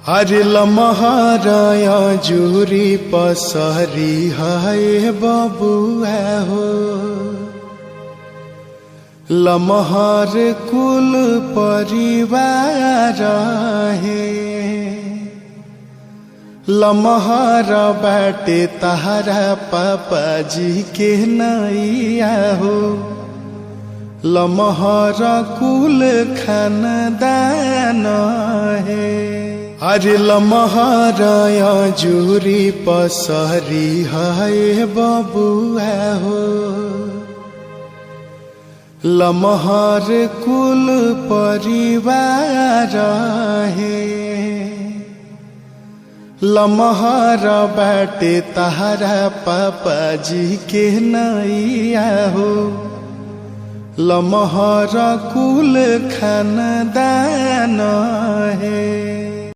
हरे लमहराया जूरी पसरी हाय बबुआ हो। लमहर कुल परिवार है। लमहर बाटे तहरा पापा जी के नैया हो। लमहर कुल खानदान है। अरे लमहराया जूरी पसरी हाय बबुआ हो। लमहर कुल परिवार है। लमहर बाटे तहरा पापा जी के नैया हो। लमहर कुल खानदान है।